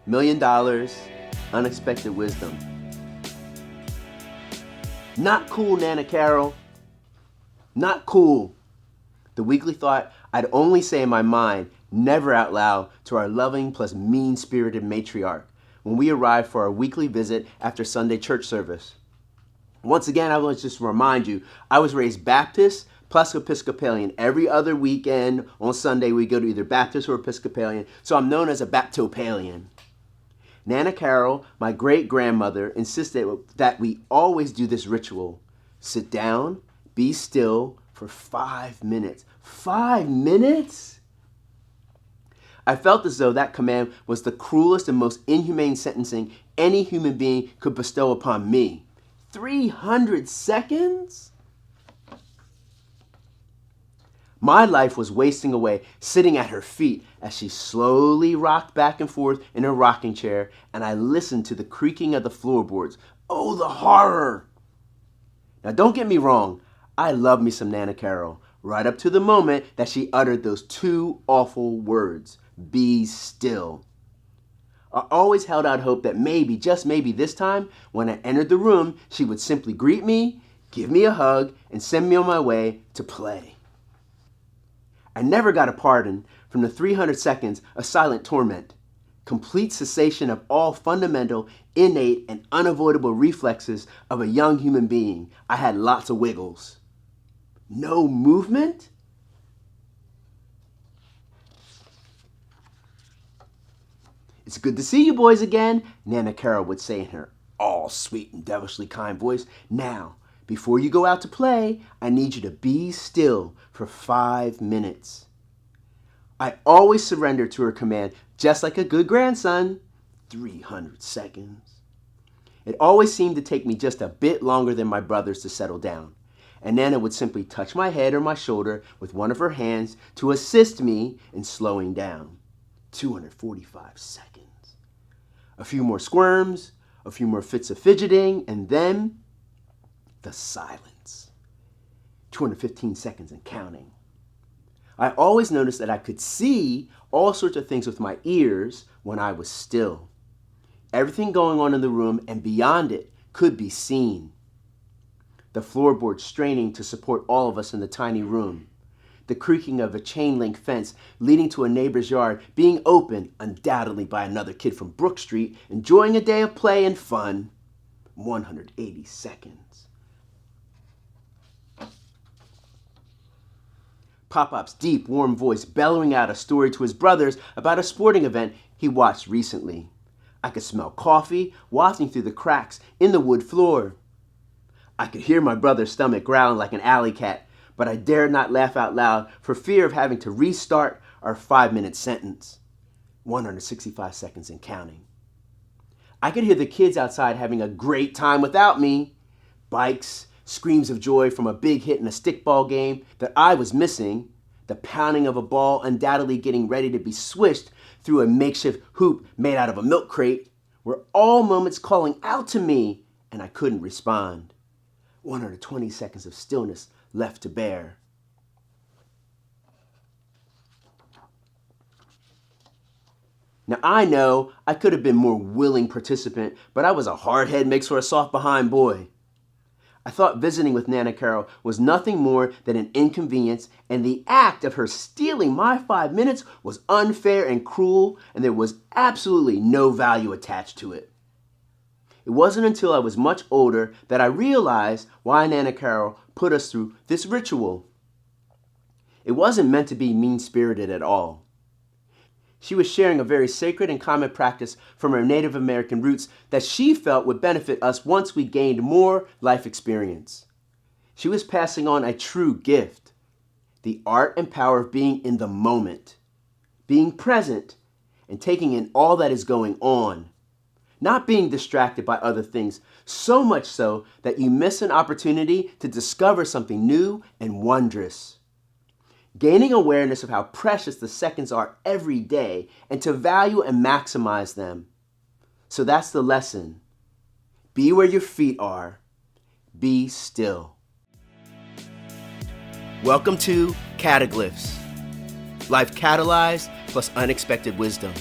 $1,000,000, unexpected wisdom. Not cool, Nana Carroll. Not cool. The weekly thought I'd only say in my mind, never out loud, to our loving plus mean-spirited matriarch when we arrived for our weekly visit after Sunday church service. Once again, I want to just remind you, I was raised Baptist plus Episcopalian. Every other weekend on Sunday, we go to either Baptist or Episcopalian, so I'm known as a Baptopalian. Nana Carroll, my great-grandmother, insisted that we always do this ritual. Sit down, be still for 5 minutes. 5 minutes? I felt as though that command was the cruelest and most inhumane sentencing any human being could bestow upon me. 300 seconds? My life was wasting away sitting at her feet as she slowly rocked back and forth in her rocking chair, and I listened to the creaking of the floorboards. Oh, the horror! Now, don't get me wrong. I love me some Nana Carroll, right up to the moment that she uttered those two awful words, be still. I always held out hope that maybe, just maybe this time, when I entered the room, she would simply greet me, give me a hug, and send me on my way to play. I never got a pardon from the 300 seconds of silent torment, complete cessation of all fundamental, innate, and unavoidable reflexes of a young human being. I had lots of wiggles. No movement? It's good to see you boys again, Nana Carroll would say in her all sweet and devilishly kind voice. Now, before you go out to play, I need you to be still for 5 minutes. I always surrendered to her command, just like a good grandson. 300 seconds. It always seemed to take me just a bit longer than my brothers to settle down, and Nana would simply touch my head or my shoulder with one of her hands to assist me in slowing down. 245 seconds. A few more squirms, a few more fits of fidgeting, and then the silence. 215 seconds and counting. I always noticed that I could see all sorts of things with my ears when I was still. Everything going on in the room and beyond it could be seen. The floorboards straining to support all of us in the tiny room. The creaking of a chain-link fence leading to a neighbor's yard being opened, undoubtedly by another kid from Brook Street, enjoying a day of play and fun. 180 seconds. Pop-Pop's deep, warm voice bellowing out a story to his brothers about a sporting event he watched recently. I could smell coffee wafting through the cracks in the wood floor. I could hear my brother's stomach growling like an alley cat, but I dared not laugh out loud for fear of having to restart our 5-minute sentence. 165 seconds and counting. I could hear the kids outside having a great time without me. Bikes, screams of joy from a big hit in a stickball game that I was missing, the pounding of a ball undoubtedly getting ready to be swished through a makeshift hoop made out of a milk crate, were all moments calling out to me, and I couldn't respond. 120 seconds of stillness left to bear. Now, I know I could have been more willing participant, but I was a hard head makes for a soft behind boy. I thought visiting with Nana Carroll was nothing more than an inconvenience, and the act of her stealing my 5 minutes was unfair and cruel, and there was absolutely no value attached to it. It wasn't until I was much older that I realized why Nana Carroll put us through this ritual. It wasn't meant to be mean-spirited at all. She was sharing a very sacred and common practice from her Native American roots that she felt would benefit us once we gained more life experience. She was passing on a true gift, the art and power of being in the moment, being present, and taking in all that is going on, not being distracted by other things, so much so that you miss an opportunity to discover something new and wondrous. Gaining awareness of how precious the seconds are every day and to value and maximize them. So that's the lesson. Be where your feet are. Be still. Welcome to Cataglyphs. Life catalyzed plus unexpected wisdom.